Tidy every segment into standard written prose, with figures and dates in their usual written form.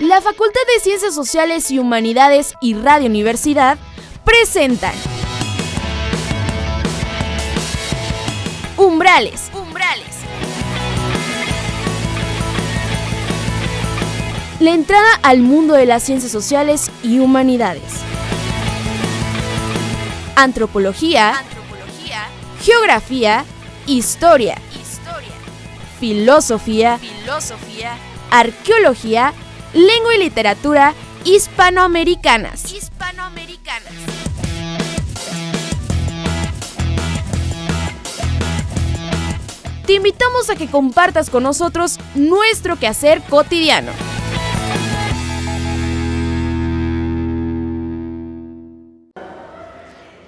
La Facultad de Ciencias Sociales y Humanidades y Radio Universidad presentan Umbrales. La entrada al mundo de las ciencias sociales y humanidades. Antropología, geografía, historia, filosofía, arqueología, lengua y literatura hispanoamericanas. Te invitamos a que compartas con nosotros nuestro quehacer cotidiano.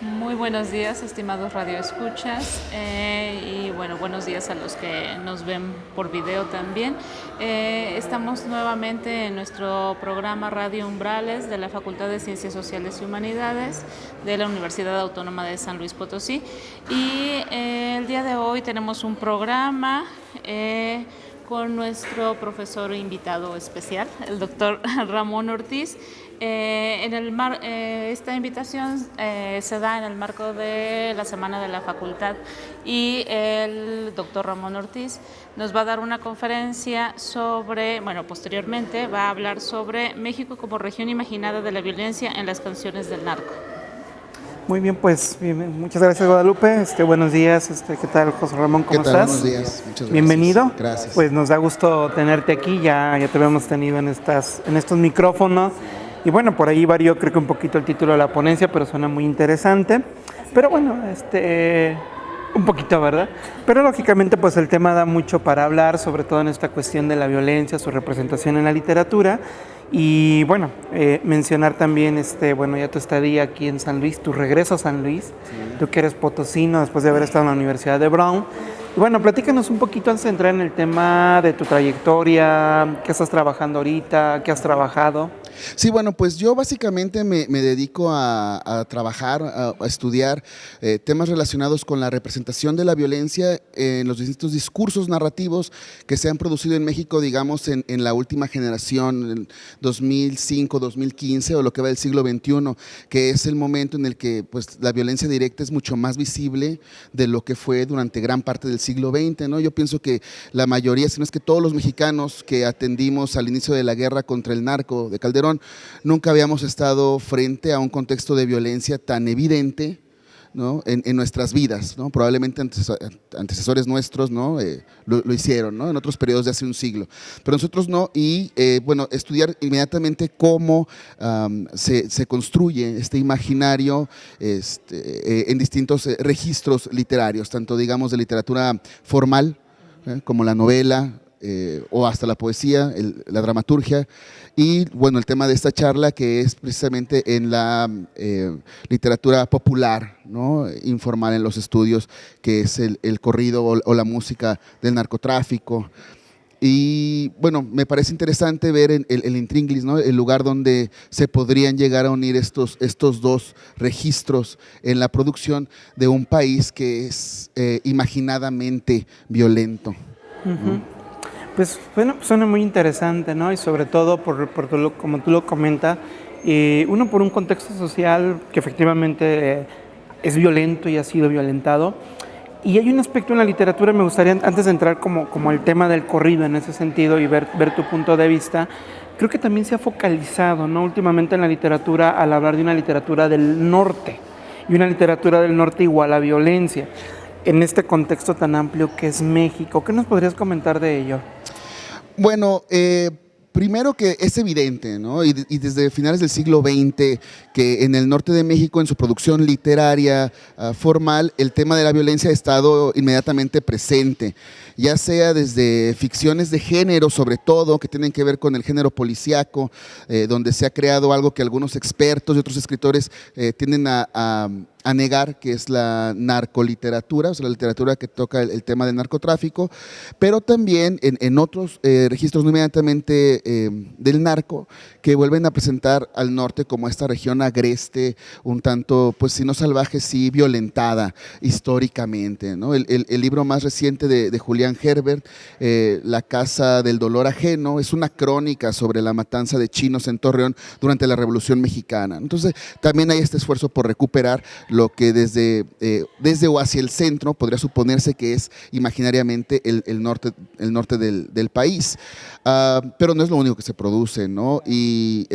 Muy buenos días, estimados radioescuchas, y buenos días a los que nos ven por video también. Estamos nuevamente en nuestro programa Radio Umbrales de la Facultad de Ciencias Sociales y Humanidades de la Universidad Autónoma de San Luis Potosí, y el día de hoy tenemos un programa con nuestro profesor invitado especial, el doctor Ramón Ortiz. Esta invitación se da en el marco de la Semana de la Facultad, y el doctor Ramón Ortiz nos va a dar una conferencia sobre, posteriormente va a hablar sobre México como región imaginada de la violencia en las canciones del narco. Muy bien, pues muchas gracias, Guadalupe. Buenos días, ¿qué tal, José Ramón? ¿Cómo estás? Buenos días, muchas gracias. Bienvenido. Gracias. Pues nos da gusto tenerte aquí, ya te habíamos tenido en estos micrófonos. Y por ahí varió creo que un poquito el título de la ponencia, pero suena muy interesante. Pero un poquito, ¿verdad? Pero lógicamente pues el tema da mucho para hablar, sobre todo en esta cuestión de la violencia, su representación en la literatura. Y mencionar también, ya tu estadía aquí en San Luis, tu regreso a San Luis, sí. Tú que eres potosino después de haber estado en la Universidad de Brown. Y platícanos un poquito antes de entrar en el tema de tu trayectoria, qué estás trabajando ahorita, qué has trabajado. Sí, pues yo básicamente me dedico a trabajar, a estudiar temas relacionados con la representación de la violencia en los distintos discursos narrativos que se han producido en México, digamos, en la última generación, en 2005, 2015 o lo que va del siglo XXI, que es el momento en el que pues, la violencia directa es mucho más visible de lo que fue durante gran parte del siglo XX, ¿no? Yo pienso que la mayoría, si no es que todos los mexicanos que atendimos al inicio de la guerra contra el narco de Calderón, nunca habíamos estado frente a un contexto de violencia tan evidente, ¿no? en nuestras vidas, ¿no? Probablemente antecesores nuestros, ¿no? lo hicieron, ¿no? En otros periodos de hace un siglo, pero nosotros no. Y estudiar inmediatamente cómo se construye este imaginario en distintos registros literarios, tanto digamos de literatura formal como la novela, o hasta la poesía, la dramaturgia, y el tema de esta charla que es precisamente en la literatura popular, ¿no? Informal en los estudios, que es el corrido o la música del narcotráfico. Y me parece interesante ver el intríngulis, ¿no? El lugar donde se podrían llegar a unir estos dos registros en la producción de un país que es imaginadamente violento. Uh-huh. Pues suena muy interesante, ¿no? Y sobre todo, como tú lo comentas, uno por un contexto social que efectivamente es violento y ha sido violentado. Y hay un aspecto en la literatura, me gustaría, antes de entrar como el tema del corrido en ese sentido y ver tu punto de vista, creo que también se ha focalizado, ¿no? Últimamente en la literatura, al hablar de una literatura del norte, y una literatura del norte igual a violencia, en este contexto tan amplio que es México. ¿Qué nos podrías comentar de ello? Primero que es evidente, ¿no? Y desde finales del siglo XX, que en el norte de México, en su producción literaria formal, el tema de la violencia ha estado inmediatamente presente, ya sea desde ficciones de género, sobre todo, que tienen que ver con el género policíaco, donde se ha creado algo que algunos expertos y otros escritores tienden a a negar, que es la narcoliteratura, o sea, la literatura que toca el tema del narcotráfico, pero también en otros registros no inmediatamente del narco, que vuelven a presentar al norte como esta región agreste, un tanto, pues si no salvaje, sí violentada históricamente, ¿no? El libro más reciente de Julián Herbert, La Casa del Dolor Ajeno, es una crónica sobre la matanza de chinos en Torreón durante la Revolución Mexicana. Entonces, también hay este esfuerzo por recuperar lo que desde o hacia el centro podría suponerse que es imaginariamente el norte del país. Pero no es lo único que se produce, ¿no? Y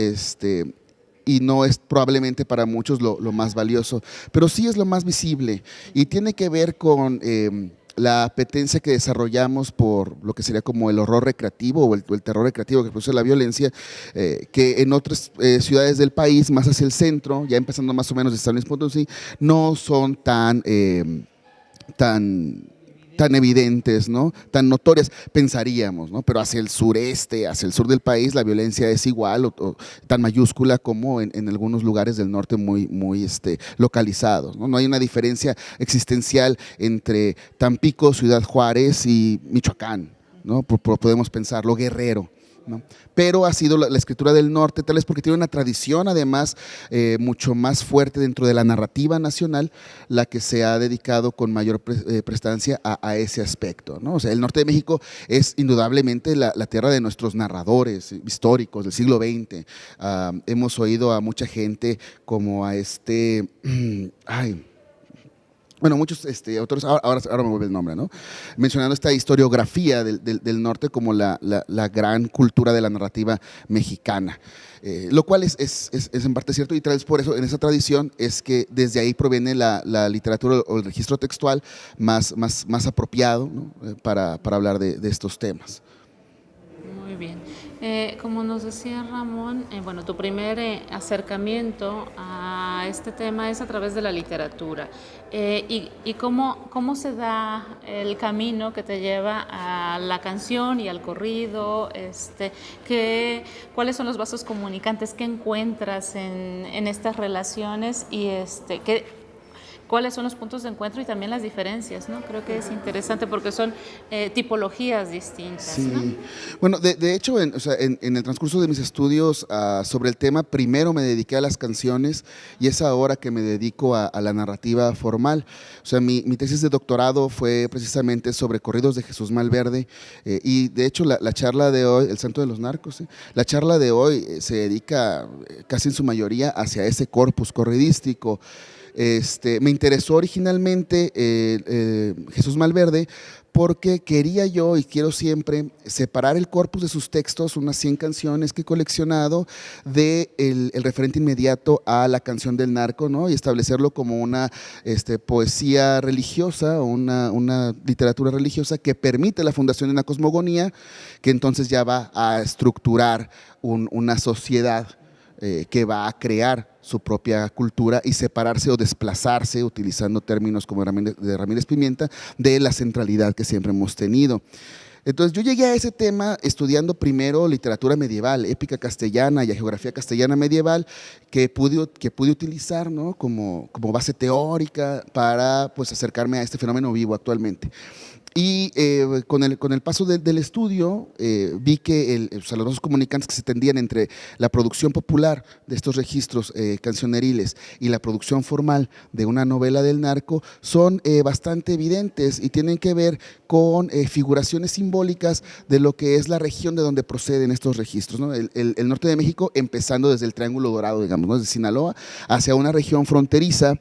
no es probablemente para muchos lo más valioso, pero sí es lo más visible y tiene que ver con la apetencia que desarrollamos por lo que sería como el horror recreativo o el terror recreativo que produce la violencia, que en otras ciudades del país, más hacia el centro, ya empezando más o menos de San Luis Potosí, no son tan evidentes, ¿no? Tan notorias, pensaríamos, ¿no? Pero hacia el sureste, hacia el sur del país, la violencia es igual o tan mayúscula como en algunos lugares del norte muy localizados, ¿no? No hay una diferencia existencial entre Tampico, Ciudad Juárez y Michoacán, ¿no? Podemos pensarlo, Guerrero, ¿no? Pero ha sido la escritura del norte, tal vez porque tiene una tradición además mucho más fuerte dentro de la narrativa nacional, la que se ha dedicado con mayor prestancia a ese aspecto, ¿no? O sea, el norte de México es indudablemente la tierra de nuestros narradores históricos del siglo XX. Hemos oído a mucha gente como a bueno, muchos autores, ahora me vuelve el nombre, ¿no? Mencionando esta historiografía del norte como la gran cultura de la narrativa mexicana, lo cual es en parte cierto, y tal vez por eso en esa tradición es que desde ahí proviene la literatura o el registro textual más apropiado, ¿no? para hablar de estos temas. Muy bien. Como nos decía Ramón, bueno, tu primer acercamiento a este tema es a través de la literatura. ¿Y cómo se da el camino que te lleva a la canción y al corrido? ¿Cuáles son los vasos comunicantes que encuentras en estas relaciones y cuáles son los puntos de encuentro y también las diferencias, ¿no? Creo que es interesante porque son tipologías distintas, sí, ¿no? Bueno, de hecho, en el transcurso de mis estudios sobre el tema, primero me dediqué a las canciones y es ahora que me dedico a la narrativa formal. O sea, mi tesis de doctorado fue precisamente sobre corridos de Jesús Malverde y de hecho la charla de hoy, El Santo de los Narcos, ¿sí? La charla de hoy se dedica casi en su mayoría hacia ese corpus corridístico. Me interesó originalmente Jesús Malverde porque quería yo y quiero siempre separar el corpus de sus textos, unas 100 canciones que he coleccionado, del referente inmediato a la canción del narco, ¿no? Y establecerlo como una poesía religiosa o una literatura religiosa que permite la fundación de una cosmogonía que entonces ya va a estructurar una sociedad que va a crear su propia cultura y separarse o desplazarse, utilizando términos como de Ramírez Pimienta, de la centralidad que siempre hemos tenido. Entonces yo llegué a ese tema estudiando primero literatura medieval, épica castellana y geografía castellana medieval, que pude utilizar, ¿no? como base teórica para pues, acercarme a este fenómeno vivo actualmente. Y con el paso del estudio vi que los vasos comunicantes que se tendían entre la producción popular de estos registros cancioneriles y la producción formal de una novela del narco son bastante evidentes y tienen que ver con figuraciones simbólicas de lo que es la región de donde proceden estos registros, ¿no? El norte de México empezando desde el Triángulo Dorado, digamos, ¿no? Desde Sinaloa hacia una región fronteriza,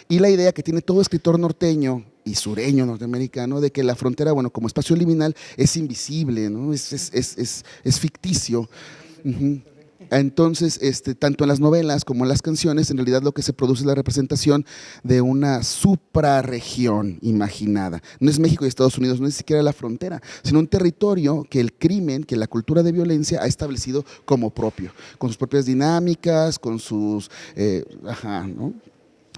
y la idea que tiene todo escritor norteño y sureño norteamericano de que la frontera, bueno, como espacio liminal es invisible, ¿no? Es ficticio. Entonces, tanto en las novelas como en las canciones, en realidad lo que se produce es la representación de una suprarregión imaginada. No es México y Estados Unidos, no es ni siquiera la frontera, sino un territorio que el crimen, que la cultura de violencia ha establecido como propio, con sus propias dinámicas, con sus, ¿no?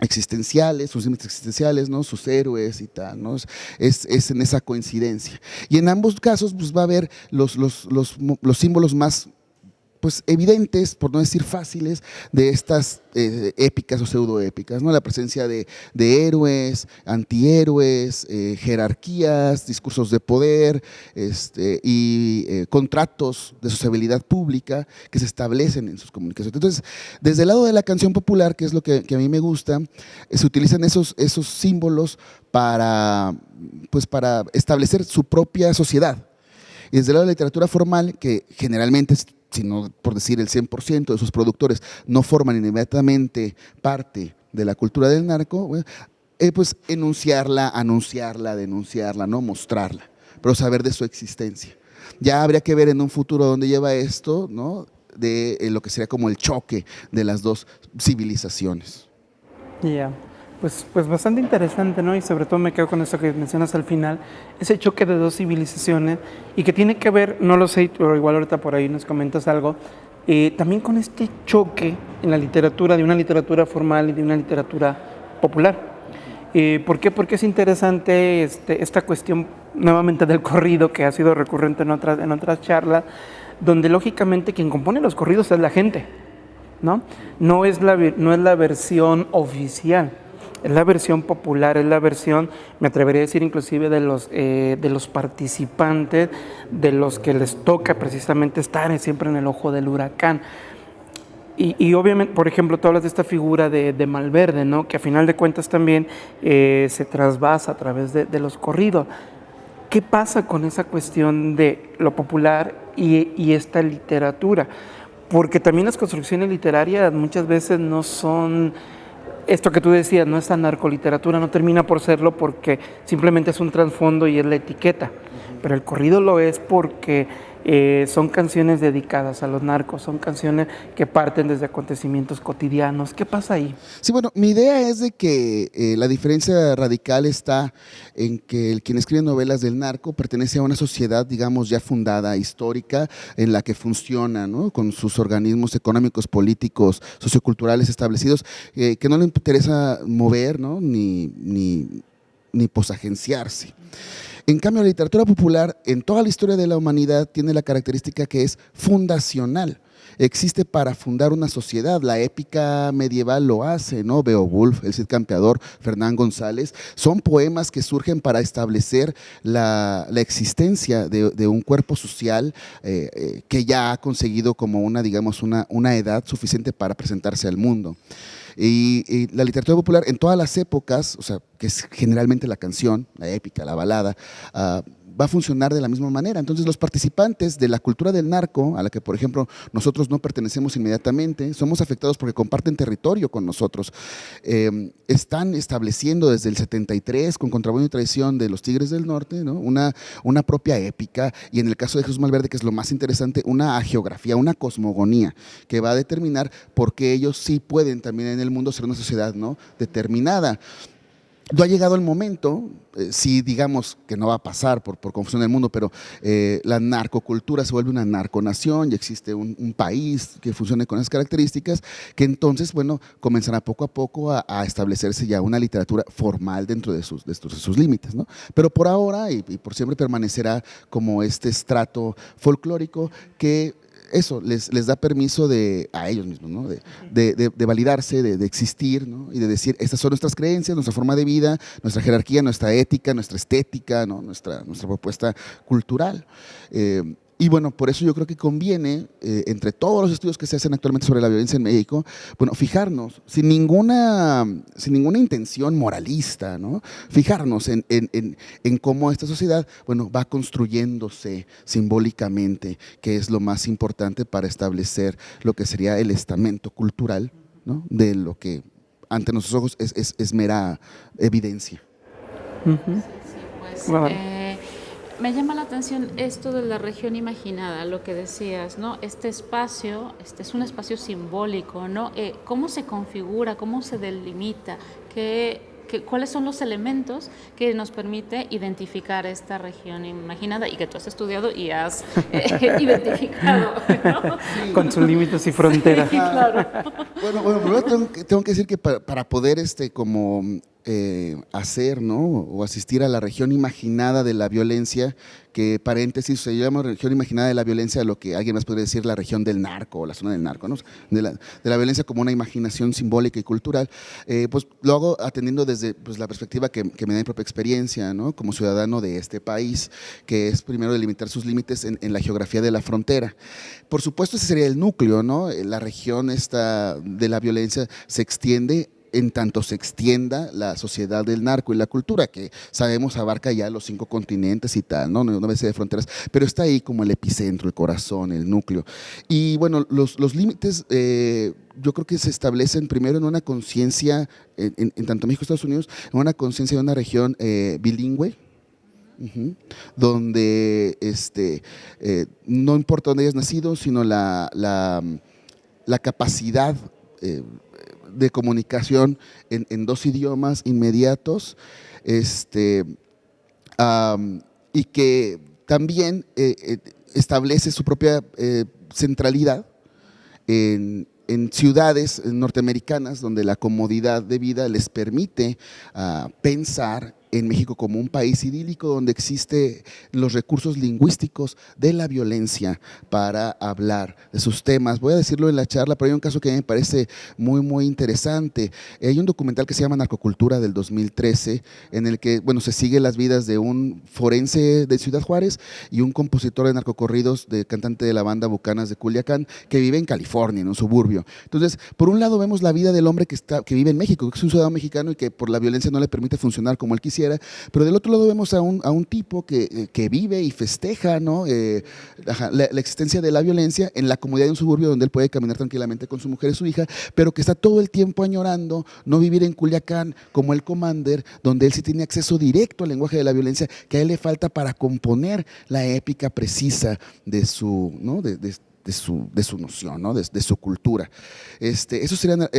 existenciales, sus límites existenciales, ¿no? Sus héroes y tal, ¿no? Es en esa coincidencia. Y en ambos casos pues, va a haber los símbolos más pues evidentes, por no decir fáciles, de estas épicas o pseudoépicas, ¿no? La presencia de héroes, antihéroes, jerarquías, discursos de poder y contratos de sociabilidad pública que se establecen en sus comunicaciones. Entonces, desde el lado de la canción popular, que es lo que a mí me gusta, se utilizan esos símbolos para establecer su propia sociedad. Y desde el lado de la literatura formal, que generalmente, si no por decir el 100% de sus productores, no forman inmediatamente parte de la cultura del narco, bueno, pues enunciarla, anunciarla, denunciarla, ¿no? Mostrarla, pero saber de su existencia. Ya habría que ver en un futuro dónde lleva esto, ¿no? De lo que sería como el choque de las dos civilizaciones. Ya. Pues bastante interesante, ¿no? Y sobre todo me quedo con esto que mencionas al final, ese choque de dos civilizaciones y que tiene que ver, no lo sé, pero igual ahorita por ahí nos comentas algo, también con este choque en la literatura, de una literatura formal y de una literatura popular. ¿Por qué? Porque es interesante esta cuestión nuevamente del corrido, que ha sido recurrente en otras charlas, donde lógicamente quien compone los corridos es la gente, ¿no? No es la versión oficial. Es la versión popular, es la versión, me atrevería a decir inclusive de los participantes, de los que les toca precisamente estar siempre en el ojo del huracán. Y obviamente, por ejemplo, tú hablas de esta figura de Malverde, ¿no? Que a final de cuentas también se trasvasa a través de los corridos. ¿Qué pasa con esa cuestión de lo popular y esta literatura? Porque también las construcciones literarias muchas veces no son... Esto que tú decías, no es la narcoliteratura, no termina por serlo porque simplemente es un trasfondo y es la etiqueta, pero el corrido lo es porque son canciones dedicadas a los narcos, son canciones que parten desde acontecimientos cotidianos. ¿Qué pasa ahí? Sí, bueno, mi idea es de que la diferencia radical está en que quien escribe novelas del narco pertenece a una sociedad, digamos, ya fundada, histórica, en la que funciona, ¿no? Con sus organismos económicos, políticos, socioculturales establecidos, que no le interesa mover, ¿no? ni posagenciarse. En cambio, la literatura popular, en toda la historia de la humanidad, tiene la característica que es fundacional. Existe para fundar una sociedad. La épica medieval lo hace, ¿no? Beowulf, el Cid Campeador, Fernán González, son poemas que surgen para establecer la existencia de un cuerpo social que ya ha conseguido como una edad suficiente para presentarse al mundo. Y la literatura popular en todas las épocas, o sea, que es generalmente la canción, la épica, la balada, va a funcionar de la misma manera. Entonces, los participantes de la cultura del narco, a la que, por ejemplo, nosotros no pertenecemos inmediatamente, somos afectados porque comparten territorio con nosotros. Están estableciendo desde el 73, con Contrabando y Traición de los Tigres del Norte, ¿no? una propia épica, y en el caso de Jesús Malverde, que es lo más interesante, una hagiografía, una cosmogonía, que va a determinar por qué ellos sí pueden también en el mundo ser una sociedad, ¿no? determinada. No ha llegado el momento, sí, digamos que no va a pasar por confusión del mundo, pero la narcocultura se vuelve una narconación y existe un país que funcione con esas características, que entonces, bueno, comenzará poco a poco a establecerse ya una literatura formal dentro de sus límites, ¿no? Pero por ahora y por siempre permanecerá como este estrato folclórico que eso les da permiso a ellos mismos, ¿no? de validarse, de existir, ¿no? Y de decir, estas son nuestras creencias, nuestra forma de vida, nuestra jerarquía, nuestra ética, nuestra estética, ¿no? nuestra propuesta cultural. Y bueno, por eso yo creo que conviene, entre todos los estudios que se hacen actualmente sobre la violencia en México, bueno, fijarnos, sin ninguna intención moralista, ¿no? Fijarnos en cómo esta sociedad, bueno, va construyéndose simbólicamente, que es lo más importante para establecer lo que sería el estamento cultural, ¿no? De lo que ante nuestros ojos es mera evidencia. Sí, pues, Bueno. me llama la atención esto de la región imaginada, lo que decías, ¿no? Este espacio, es un espacio simbólico, ¿no? ¿Cómo se configura, cómo se delimita, cuáles son los elementos que nos permite identificar esta región imaginada y que tú has estudiado y has identificado, ¿no? Con sus límites y fronteras. Sí, claro. Bueno, primero tengo que decir que para poder como hacer, ¿no? O asistir a la región imaginada de la violencia, que paréntesis, se llama región imaginada de la violencia, a lo que alguien más podría decir la región del narco o la zona del narco, ¿no? De la violencia como una imaginación simbólica y cultural. Pues lo hago atendiendo desde pues, la perspectiva que me da mi propia experiencia, ¿no? Como ciudadano de este país, que es primero delimitar sus límites en la geografía de la frontera. Por supuesto, ese sería el núcleo, ¿no? La región esta de la violencia se extiende en tanto se extienda la sociedad del narco y la cultura, que sabemos abarca ya los 5 continentes y tal, ¿no? No veces de fronteras, pero está ahí como el epicentro, el corazón, el núcleo. Y bueno, los límites yo creo que se establecen primero en una conciencia, en tanto México como Estados Unidos, en una conciencia de una región bilingüe, donde no importa dónde hayas nacido, sino la capacidad de comunicación en 2 idiomas inmediatos, y que también establece su propia centralidad en ciudades norteamericanas donde la comodidad de vida les permite pensar en México como un país idílico donde existen los recursos lingüísticos de la violencia para hablar de sus temas. Voy a decirlo en la charla, pero hay un caso que me parece muy, muy interesante. Hay un documental que se llama Narcocultura del 2013, en el que, bueno, se sigue las vidas de un forense de Ciudad Juárez y un compositor de narcocorridos, cantante de la banda Bucanas de Culiacán, que vive en California, en un suburbio. Entonces, por un lado vemos la vida del hombre que vive en México, que es un ciudadano mexicano y que por la violencia no le permite funcionar como él quisiera, pero del otro lado vemos a un tipo que vive y festeja, ¿no? La existencia de la violencia en la comodidad de un suburbio donde él puede caminar tranquilamente con su mujer y su hija, pero que está todo el tiempo añorando no vivir en Culiacán como el Commander, donde él sí tiene acceso directo al lenguaje de la violencia que a él le falta para componer la épica precisa de su, ¿no? de su noción, ¿no? de su cultura. Esos serían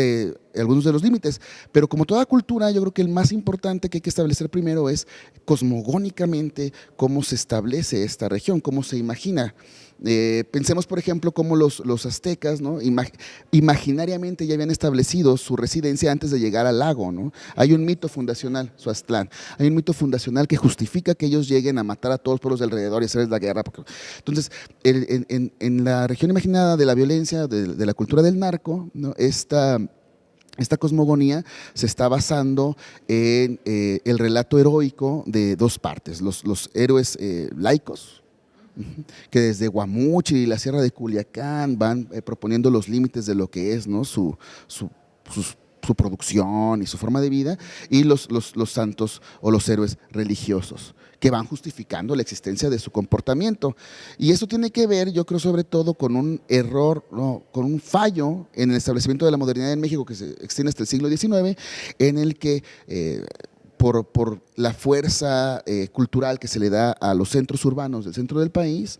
algunos de los límites, pero como toda cultura, yo creo que el más importante que hay que establecer primero es cosmogónicamente cómo se establece esta región, cómo se imagina. Pensemos, por ejemplo, cómo los aztecas, ¿no? Imaginariamente ya habían establecido su residencia antes de llegar al lago, ¿no? Hay un mito fundacional, Suaztlán, hay un mito fundacional que justifica que ellos lleguen a matar a todos los pueblos de alrededor y hacerles la guerra. Entonces, en la región imaginada de la violencia, de la cultura del narco, ¿no? Esta cosmogonía se está basando en el relato heroico de 2 partes, los héroes laicos, que desde Guamúchil y la Sierra de Culiacán van proponiendo los límites de lo que es, ¿no? su producción y su forma de vida, y los santos o los héroes religiosos, que van justificando la existencia de su comportamiento. Y eso tiene que ver, yo creo, sobre todo con un error, ¿no? Con un fallo en el establecimiento de la modernidad en México que se extiende hasta el siglo XIX, en el que por la fuerza cultural que se le da a los centros urbanos del centro del país,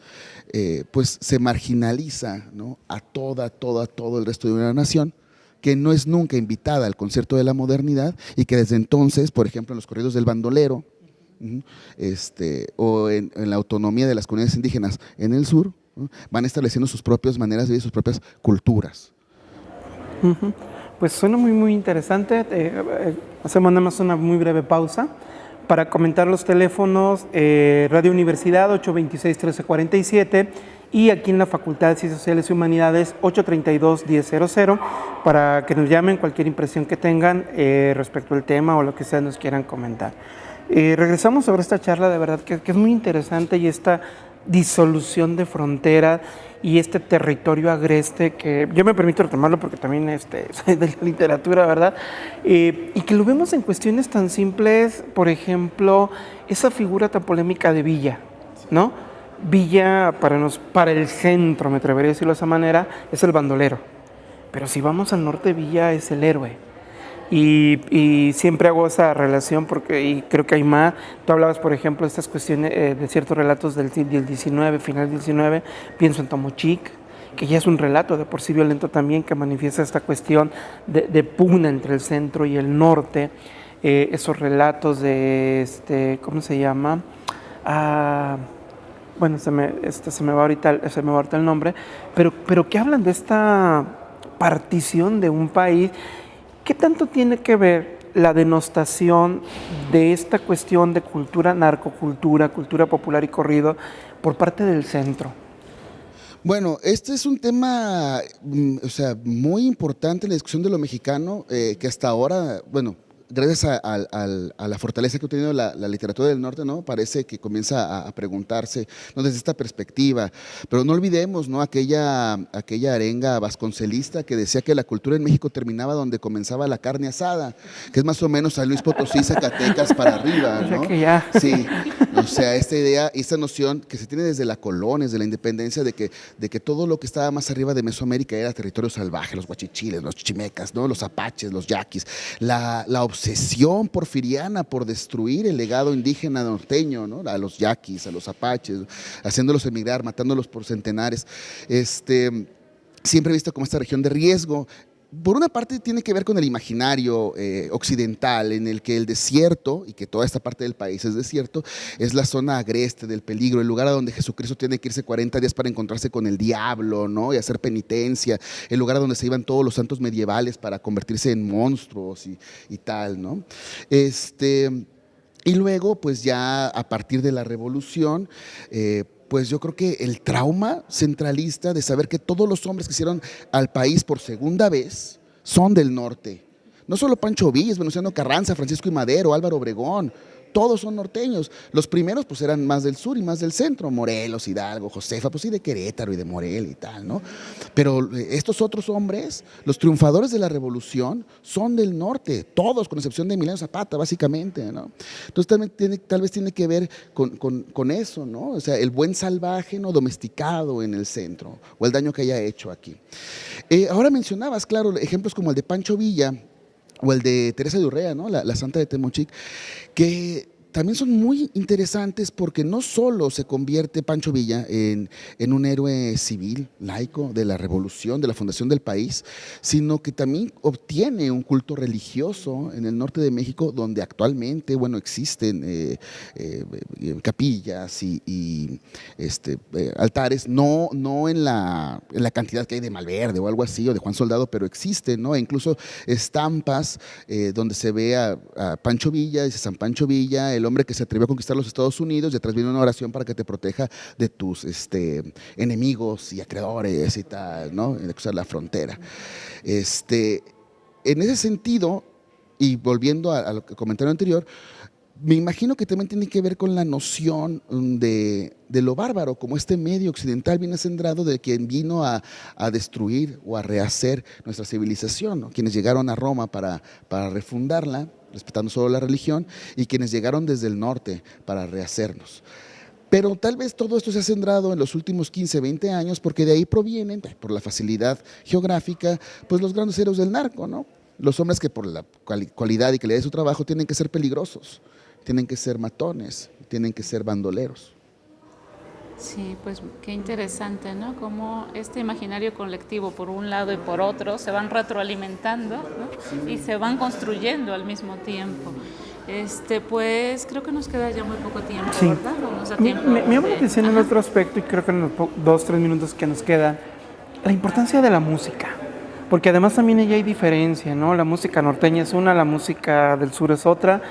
pues se marginaliza, ¿no? a todo el resto de una nación que no es nunca invitada al concierto de la modernidad y que desde entonces, por ejemplo, en los corridos del bandolero, o en la autonomía de las comunidades indígenas en el sur, ¿no? van estableciendo sus propias maneras de vivir, sus propias culturas. Pues suena muy, muy interesante. Hacemos nada más una muy breve pausa para comentar los teléfonos. Radio Universidad 826-1347 y aquí en la Facultad de Ciencias Sociales y Humanidades 832-1000 para que nos llamen cualquier impresión que tengan respecto al tema o lo que sea nos quieran comentar. Regresamos sobre esta charla, de verdad que es muy interesante, y esta disolución de frontera y este territorio agreste, que yo me permito retomarlo porque también soy de la literatura, ¿verdad? Y que lo vemos en cuestiones tan simples, por ejemplo, esa figura tan polémica de Villa, ¿no? Villa para el centro, me atrevería a decirlo de esa manera, es el bandolero, pero si vamos al norte, Villa es el héroe. Y siempre hago esa relación y creo que hay más. Tú hablabas, por ejemplo, de estas cuestiones de ciertos relatos del 19, final del 19, pienso en Tomochic, que ya es un relato de por sí violento también, que manifiesta esta cuestión de pugna entre el centro y el norte. Esos relatos de, ¿cómo se llama? Bueno, se me va ahorita el nombre, pero que hablan de esta partición de un país. ¿Qué tanto tiene que ver la denostación de esta cuestión de cultura, narcocultura, cultura popular y corrido por parte del centro? Bueno, este es un tema, o sea, muy importante en la discusión de lo mexicano, que hasta ahora, bueno, gracias a la fortaleza que ha tenido la literatura del norte, ¿no? Parece que comienza a preguntarse, ¿no? Desde esta perspectiva. Pero no olvidemos, ¿no? Aquella arenga vasconcelista que decía que la cultura en México terminaba donde comenzaba la carne asada, que es más o menos San Luis Potosí, Zacatecas para arriba, ¿no? O sea que ya. Sí, o sea, esta idea, esta noción que se tiene desde la colonia, desde la independencia, de que todo lo que estaba más arriba de Mesoamérica era territorio salvaje, los guachichiles, los chichimecas, ¿no? Los apaches, los yaquis, la obsesión porfiriana por destruir el legado indígena norteño, ¿no? A los yaquis, a los apaches, haciéndolos emigrar, matándolos por centenares, siempre visto como esta región de riesgo. Por una parte tiene que ver con el imaginario occidental, en el que el desierto, y que toda esta parte del país es desierto, es la zona agreste del peligro, el lugar a donde Jesucristo tiene que irse 40 días para encontrarse con el diablo, ¿no? Y hacer penitencia, el lugar a donde se iban todos los santos medievales para convertirse en monstruos y tal, ¿no? Y luego, pues ya a partir de la Revolución, pues yo creo que el trauma centralista de saber que todos los hombres que hicieron al país por segunda vez son del norte. No solo Pancho Villa, Venustiano Carranza, Francisco I. Madero, Álvaro Obregón, todos son norteños. Los primeros pues eran más del sur y más del centro, Morelos, Hidalgo, Josefa, pues sí de Querétaro y de Morelia y tal, ¿no? Pero estos otros hombres, los triunfadores de la revolución, son del norte, todos, con excepción de Emiliano Zapata, básicamente, ¿no? Entonces tal vez tiene que ver con eso, ¿no? O sea, el buen salvaje, ¿no? Domesticado en el centro, o el daño que haya hecho aquí. Ahora mencionabas, claro, ejemplos como el de Pancho Villa, o el de Teresa de Urrea, ¿no? La santa de Temochic, que también son muy interesantes porque no solo se convierte Pancho Villa en un héroe civil, laico, de la revolución, de la fundación del país, sino que también obtiene un culto religioso en el norte de México, donde actualmente, bueno, existen capillas y altares, no en la cantidad que hay de Malverde o algo así, o de Juan Soldado, pero existen, ¿no? E incluso estampas donde se ve a Pancho Villa, dice San Pancho Villa, el hombre que se atrevió a conquistar los Estados Unidos, y atrás viene una oración para que te proteja de tus enemigos y acreedores y tal, ¿no? De cruzar la frontera. En ese sentido, y volviendo a lo que comentaron anterior, me imagino que también tiene que ver con la noción de lo bárbaro, como este medio occidental bien acendrado de quien vino a destruir o a rehacer nuestra civilización, ¿no? Quienes llegaron a Roma para refundarla, respetando solo la religión, y quienes llegaron desde el norte para rehacernos. Pero tal vez todo esto se ha centrado en los últimos 15, 20 años, porque de ahí provienen, por la facilidad geográfica, pues los grandes héroes del narco, ¿no? Los hombres que por la cualidad y calidad de su trabajo tienen que ser peligrosos, tienen que ser matones, tienen que ser bandoleros. Sí, pues qué interesante, ¿no? Cómo este imaginario colectivo por un lado y por otro se van retroalimentando, ¿no? Y se van construyendo al mismo tiempo. Pues creo que nos queda ya muy poco tiempo, Sí. ¿verdad? No nos da tiempo Me llama la de- atención en Ajá. otro aspecto, y creo que en los 2-3 minutos que nos quedan, la importancia de la música. Porque además también ahí hay diferencia, ¿no? La música norteña es una, la música del sur es otra.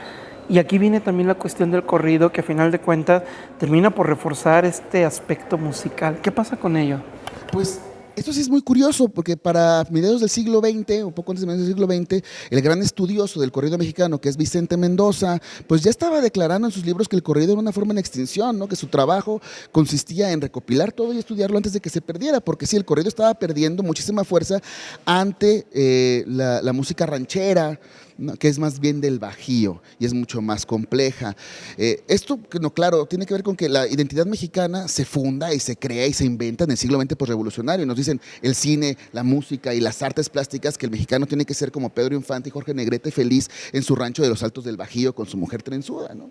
Y aquí viene también la cuestión del corrido, que a final de cuentas termina por reforzar este aspecto musical. ¿Qué pasa con ello? Pues esto sí es muy curioso, porque para mediados del siglo XX, o poco antes de mediados del siglo XX, el gran estudioso del corrido mexicano, que es Vicente Mendoza, pues ya estaba declarando en sus libros que el corrido era una forma en extinción, ¿no? Que su trabajo consistía en recopilar todo y estudiarlo antes de que se perdiera, porque sí, el corrido estaba perdiendo muchísima fuerza ante la música ranchera, ¿no? Que es más bien del bajío y es mucho más compleja. Esto, no, claro, tiene que ver con que la identidad mexicana se funda y se crea y se inventa en el siglo XX posrevolucionario. Nos dicen el cine, la música y las artes plásticas, que el mexicano tiene que ser como Pedro Infante y Jorge Negrete, feliz en su rancho de los Altos del Bajío con su mujer trenzuda, ¿no?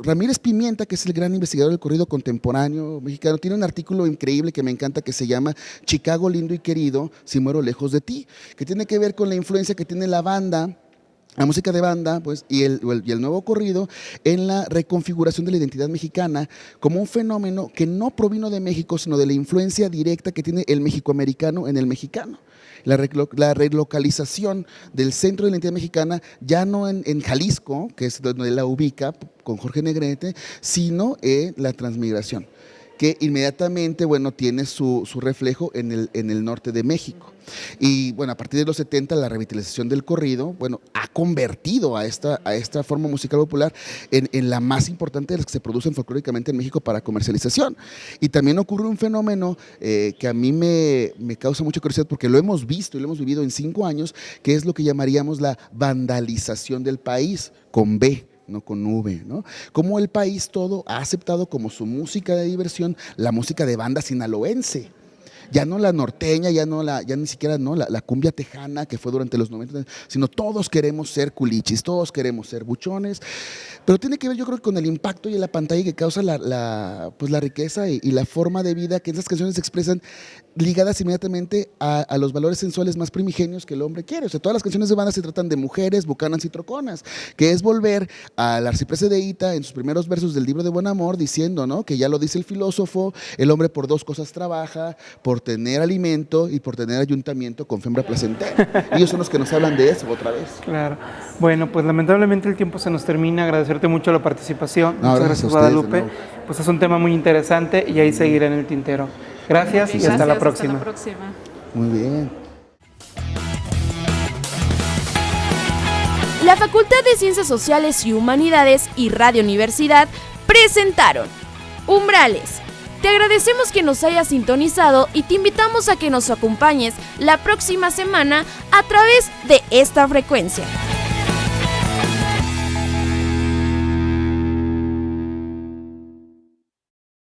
Ramírez Pimienta, que es el gran investigador del corrido contemporáneo mexicano, tiene un artículo increíble que me encanta, que se llama Chicago lindo y querido, si muero lejos de ti, que tiene que ver con la influencia que tiene la banda, la música de banda, pues, y el nuevo corrido en la reconfiguración de la identidad mexicana como un fenómeno que no provino de México, sino de la influencia directa que tiene el mexicoamericano en el mexicano. la relocalización del centro de la identidad mexicana, ya no en Jalisco, que es donde la ubica con Jorge Negrete, sino en la transmigración, que inmediatamente, bueno, tiene su reflejo en el norte de México. Y bueno, a partir de los 70, la revitalización del corrido, bueno, ha convertido a esta forma musical popular en la más importante de las que se producen folclóricamente en México para comercialización. Y también ocurre un fenómeno que a mí me causa mucha curiosidad, porque lo hemos visto y lo hemos vivido en 5 años, que es lo que llamaríamos la vandalización del país, con B, no con V, ¿no? Como el país todo ha aceptado como su música de diversión la música de banda sinaloense. Ya no la norteña, ya ni siquiera la cumbia tejana que fue durante los 90, sino todos queremos ser culichis, todos queremos ser buchones, pero tiene que ver, yo creo, con el impacto y la pantalla que causa la riqueza y la forma de vida que esas canciones se expresan, ligadas inmediatamente a los valores sensuales más primigenios que el hombre quiere. O sea, todas las canciones de banda se tratan de mujeres, bucanas y troconas, que es volver al arcipreste de Ita en sus primeros versos del libro de Buen Amor, diciendo, ¿no?, que ya lo dice el filósofo, el hombre por 2 cosas trabaja, por tener alimento y por tener ayuntamiento con fembra placentera. Ellos son los que nos hablan de eso otra vez. Claro. Bueno, pues lamentablemente el tiempo se nos termina. Agradecerte mucho la participación. Muchas gracias, Guadalupe. Pues es un tema muy interesante y ahí seguirá en el tintero. Gracias y hasta la próxima. Hasta la próxima. Muy bien. La Facultad de Ciencias Sociales y Humanidades y Radio Universidad presentaron Umbrales. Te agradecemos que nos hayas sintonizado y te invitamos a que nos acompañes la próxima semana a través de esta frecuencia.